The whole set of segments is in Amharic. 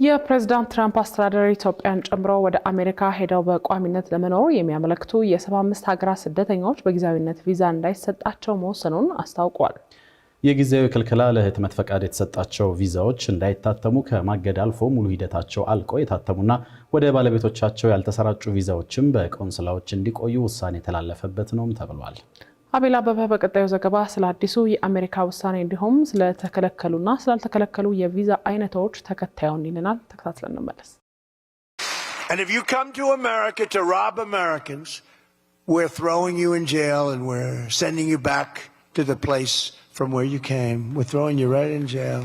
የፕሬዝዳንት ትራምፕ አስተዳደር ኢትዮጵያን ጨምሮ ወደ አሜሪካ ሄደው በቋሚነት ለመኖር የሚያመለክቱ የ75 ሀገራት ስደተኞች በጊዜያዊነት ቪዛ እንዳይሰጣቸው መወሰኑን አስታውቋል። የጊዜያዊ ክልከላ ለህትመት ፈቃድ የተሰጣቸው ቪዛዎች እንዳይታተሙ ከማገድ አልፎ ሙሉ ሂደታቸው አልቆ የታተሙና ወደ ባለቤቶቻቸው ያልተሰራጩ ቪዛዎችም በቆንስላዎች እንዲቆዩ ውሳኔ የተላለፈበት ነውም ተብሏል። አቤል አበበ በቀጣዩ ዘገባ ስለ አዲሱ የአሜሪካ ውሳኔ እንዲሁም ስለተከለከሉና ስላልተከለከሉ የቪዛ አይነቶች ተከታዩን ይልናል። ተከታትለን እንመለስ። And if you come to America to rob Americans, we're throwing you in jail and we're sending you back to the place from where you came. We're throwing you right in jail.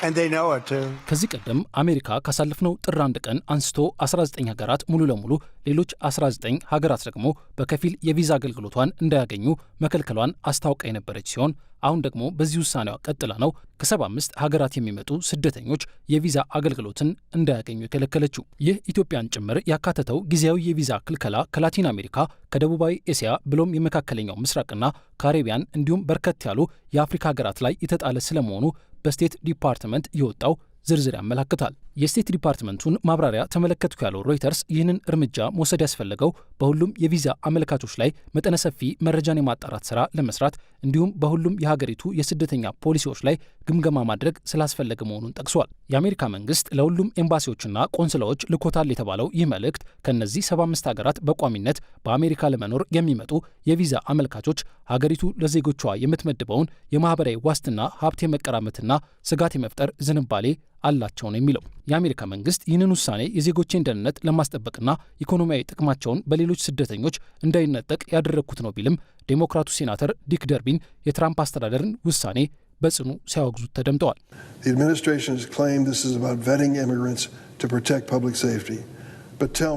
And they know it too. ከዚህ ቀደም አሜሪካ ካሳለፍነው ጥር 1 ቀን አንስቶ 19 ሀገራት ሙሉ ለሙሉ ሌሎች 19 ሀገራት ደግሞ በከፊል የቪዛ አገልግሎቷን እንዳያገኙ መከልከሏን አስታውቃ የነበረች ሲሆን አሁን ደግሞ በዚህ ውሳኔዋ ቀጥላ ነው ከ75 ሀገራት የሚመጡ ስደተኞች የቪዛ አገልግሎትን እንዳያገኙ የከለከለችው። ይህ ኢትዮጵያን ጭምር ያካተተው ጊዜያዊ የቪዛ ክልከላ ከላቲን አሜሪካ፣ ከደቡባዊ ኤስያ ብሎም የመካከለኛው ምስራቅና ካሪቢያን እንዲሁም በርከት ያሉ የአፍሪካ ሀገራት ላይ የተጣለ ስለመሆኑ በስቴት ዲፓርትመንት የወጣው ዝርዝር ያመለክታል። የስቴት ዲፓርትመንቱን ማብራሪያ ተመለከትኩ ያለው ሮይተርስ ይህንን እርምጃ መውሰድ ያስፈለገው በሁሉም የቪዛ አመልካቾች ላይ መጠነ ሰፊ መረጃን የማጣራት ስራ ለመስራት እንዲሁም በሁሉም የሀገሪቱ የስደተኛ ፖሊሲዎች ላይ ግምገማ ማድረግ ስላስፈለገ መሆኑን ጠቅሷል። የአሜሪካ መንግስት ለሁሉም ኤምባሲዎችና ቆንስላዎች ልኮታል የተባለው ይህ መልእክት ከነዚህ 75 ሀገራት በቋሚነት በአሜሪካ ለመኖር የሚመጡ የቪዛ አመልካቾች ሀገሪቱ ለዜጎቿ የምትመድበውን የማህበራዊ ዋስትና ሀብት የመቀራመትና ስጋት የመፍጠር ዝንባሌ አላቸው ነው የሚለው። የአሜሪካ መንግስት ይህንን ውሳኔ የዜጎችን ደህንነት ለማስጠበቅና ኢኮኖሚያዊ ጥቅማቸውን በሌሎች ስደተኞች እንዳይነጠቅ ያደረግኩት ነው ቢልም ዴሞክራቱ ሴናተር ዲክ ደርቢን የትራምፕ አስተዳደርን ውሳኔ በጽኑ ሲያወግዙት ተደምጠዋል።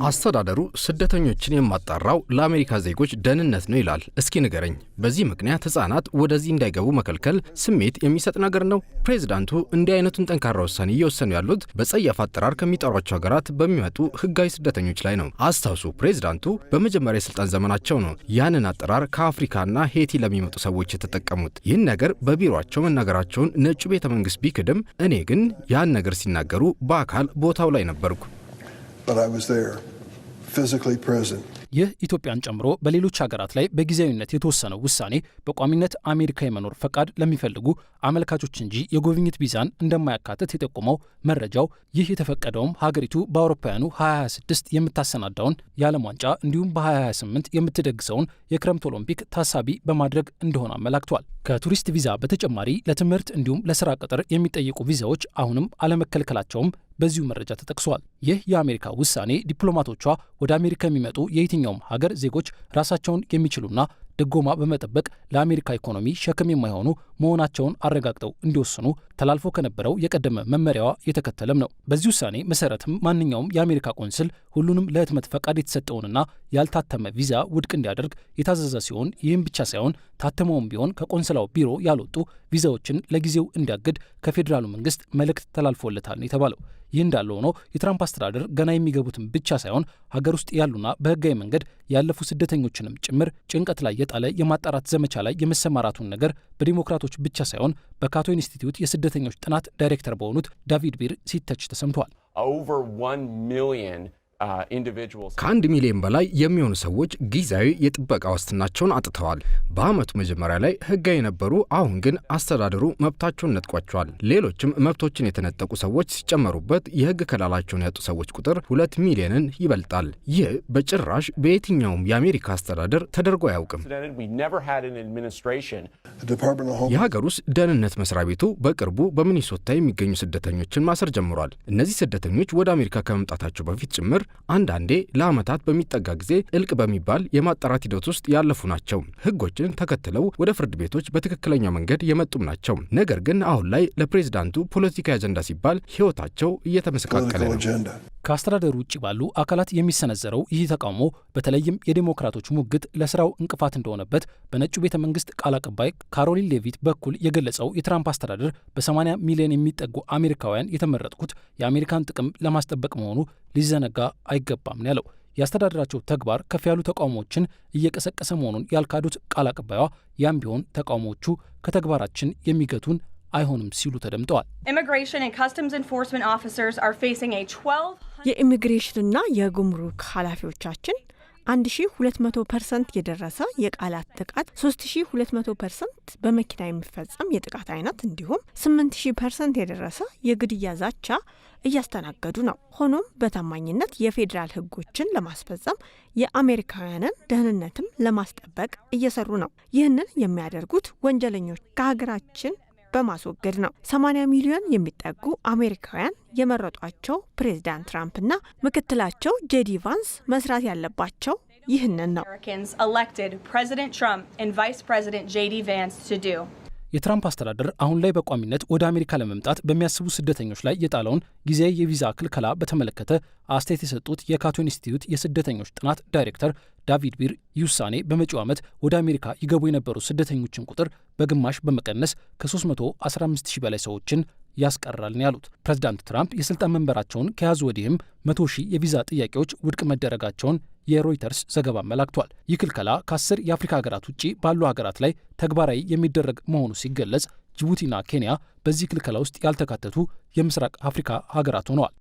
አስተዳደሩ ስደተኞችን የማጣራው ለአሜሪካ ዜጎች ደህንነት ነው ይላል። እስኪ ንገረኝ፣ በዚህ ምክንያት ህጻናት ወደዚህ እንዳይገቡ መከልከል ስሜት የሚሰጥ ነገር ነው? ፕሬዝዳንቱ እንዲህ አይነቱን ጠንካራ ውሳኔ እየወሰኑ ያሉት በጸያፍ አጠራር ከሚጠሯቸው ሀገራት በሚመጡ ህጋዊ ስደተኞች ላይ ነው። አስታውሱ፣ ፕሬዝዳንቱ በመጀመሪያ የስልጣን ዘመናቸው ነው ያንን አጠራር ከአፍሪካና ሄቲ ለሚመጡ ሰዎች የተጠቀሙት። ይህን ነገር በቢሮአቸው መናገራቸውን ነጩ ቤተ መንግስት ቢክድም እኔ ግን ያን ነገር ሲናገሩ በአካል ቦታው ላይ ነበርኩ። But I was there, physically present. ይህ ኢትዮጵያን ጨምሮ በሌሎች ሀገራት ላይ በጊዜያዊነት የተወሰነው ውሳኔ በቋሚነት አሜሪካ የመኖር ፈቃድ ለሚፈልጉ አመልካቾች እንጂ የጉብኝት ቪዛን እንደማያካትት የጠቆመው መረጃው ይህ የተፈቀደውም ሀገሪቱ በአውሮፓውያኑ 2026 የምታሰናዳውን የዓለም ዋንጫ እንዲሁም በ2028 የምትደግሰውን የክረምት ኦሎምፒክ ታሳቢ በማድረግ እንደሆነ አመላክቷል። ከቱሪስት ቪዛ በተጨማሪ ለትምህርት እንዲሁም ለስራ ቅጥር የሚጠየቁ ቪዛዎች አሁንም አለመከልከላቸውም በዚሁ መረጃ ተጠቅሷል። ይህ የአሜሪካ ውሳኔ ዲፕሎማቶቿ ወደ አሜሪካ የሚመጡ የየትኛውም ሀገር ዜጎች ራሳቸውን የሚችሉና ድጎማ በመጠበቅ ለአሜሪካ ኢኮኖሚ ሸክም የማይሆኑ መሆናቸውን አረጋግጠው እንዲወስኑ ተላልፎ ከነበረው የቀደመ መመሪያዋ የተከተለም ነው። በዚህ ውሳኔ መሰረትም ማንኛውም የአሜሪካ ቆንስል ሁሉንም ለህትመት ፈቃድ የተሰጠውንና ያልታተመ ቪዛ ውድቅ እንዲያደርግ የታዘዘ ሲሆን ይህም ብቻ ሳይሆን ታተመውም ቢሆን ከቆንስላው ቢሮ ያልወጡ ቪዛዎችን ለጊዜው እንዲያግድ ከፌዴራሉ መንግስት መልእክት ተላልፎለታል ነው የተባለው። ይህ እንዳለ ሆኖ የትራምፕ አስተዳደር ገና የሚገቡትን ብቻ ሳይሆን ሀገር ውስጥ ያሉና በህጋዊ መንገድ ያለፉ ስደተኞችንም ጭምር ጭንቀት ላይ የጣለ የማጣራት ዘመቻ ላይ የመሰማራቱን ነገር በዲሞክራቶች ብቻ ሳይሆን በካቶ ኢንስቲትዩት የስደተኞች ጥናት ዳይሬክተር በሆኑት ዳቪድ ቢር ሲተች ተሰምቷል። ከ1 ሚሊዮን በላይ የሚሆኑ ሰዎች ጊዜያዊ የጥበቃ ዋስትናቸውን አጥተዋል። በአመቱ መጀመሪያ ላይ ህጋዊ የነበሩ አሁን ግን አስተዳደሩ መብታቸውን ነጥቋቸዋል። ሌሎችም መብቶችን የተነጠቁ ሰዎች ሲጨመሩበት የህግ ከለላቸውን ያጡ ሰዎች ቁጥር 2 ሚሊዮንን ይበልጣል። ይህ በጭራሽ በየትኛውም የአሜሪካ አስተዳደር ተደርጎ አያውቅም። የሀገር ውስጥ ደህንነት መስሪያ ቤቱ በቅርቡ በሚኒሶታ የሚገኙ ስደተኞችን ማሰር ጀምሯል። እነዚህ ስደተኞች ወደ አሜሪካ ከመምጣታቸው በፊት ጭምር አንዳንዴ ለአመታት በሚጠጋ ጊዜ እልቅ በሚባል የማጣራት ሂደት ውስጥ ያለፉ ናቸው። ህጎችን ተከትለው ወደ ፍርድ ቤቶች በትክክለኛ መንገድ የመጡም ናቸው። ነገር ግን አሁን ላይ ለፕሬዝዳንቱ ፖለቲካዊ አጀንዳ ሲባል ህይወታቸው እየተመሰቃቀለ ነው። ከአስተዳደሩ ውጭ ባሉ አካላት የሚሰነዘረው ይህ ተቃውሞ በተለይም የዴሞክራቶች ሙግት ለስራው እንቅፋት እንደሆነበት በነጩ ቤተ መንግስት ቃል አቀባይ ካሮሊን ሌቪት በኩል የገለጸው የትራምፕ አስተዳደር በ80 ሚሊዮን የሚጠጉ አሜሪካውያን የተመረጥኩት የአሜሪካን ጥቅም ለማስጠበቅ መሆኑ ሊዘነጋ አይገባም ነው ያለው። የአስተዳደራቸው ተግባር ከፍ ያሉ ተቃውሞዎችን እየቀሰቀሰ መሆኑን ያልካዱት ቃል አቀባይዋ ያም ቢሆን ተቃውሞዎቹ ከተግባራችን የሚገቱን አይሆንም ሲሉ ተደምጠዋል። የኢሚግሬሽንና የጉምሩክ ኃላፊዎቻችን 1200% የደረሰ የቃላት ጥቃት፣ 3200% በመኪና የሚፈጸም የጥቃት አይነት እንዲሁም 8000% የደረሰ የግድያ ዛቻ እያስተናገዱ ነው። ሆኖም በታማኝነት የፌዴራል ሕጎችን ለማስፈጸም የአሜሪካውያንን ደህንነትም ለማስጠበቅ እየሰሩ ነው። ይህንን የሚያደርጉት ወንጀለኞች ከሀገራችን በማስወገድ ነው። 80 ሚሊዮን የሚጠጉ አሜሪካውያን የመረጧቸው ፕሬዚዳንት ትራምፕና ምክትላቸው ጄዲ ቫንስ መስራት ያለባቸው ይህንን ነው። የትራምፕ አስተዳደር አሁን ላይ በቋሚነት ወደ አሜሪካ ለመምጣት በሚያስቡ ስደተኞች ላይ የጣለውን ጊዜያዊ የቪዛ ክልከላ በተመለከተ አስተያየት የሰጡት የካቶ ኢንስቲትዩት የስደተኞች ጥናት ዳይሬክተር ዳቪድ ቢር ይህ ውሳኔ በመጪው ዓመት ወደ አሜሪካ ይገቡ የነበሩ ስደተኞችን ቁጥር በግማሽ በመቀነስ ከ315,000 በላይ ሰዎችን ያስቀራል ነው ያሉት። ፕሬዚዳንት ትራምፕ የስልጣን መንበራቸውን ከያዙ ወዲህም 100,000 የቪዛ ጥያቄዎች ውድቅ መደረጋቸውን የሮይተርስ ዘገባ አመላክቷል። ይህ ክልከላ ከ10 የአፍሪካ ሀገራት ውጭ ባሉ ሀገራት ላይ ተግባራዊ የሚደረግ መሆኑ ሲገለጽ፣ ጅቡቲና ኬንያ በዚህ ክልከላ ውስጥ ያልተካተቱ የምስራቅ አፍሪካ ሀገራት ሆነዋል።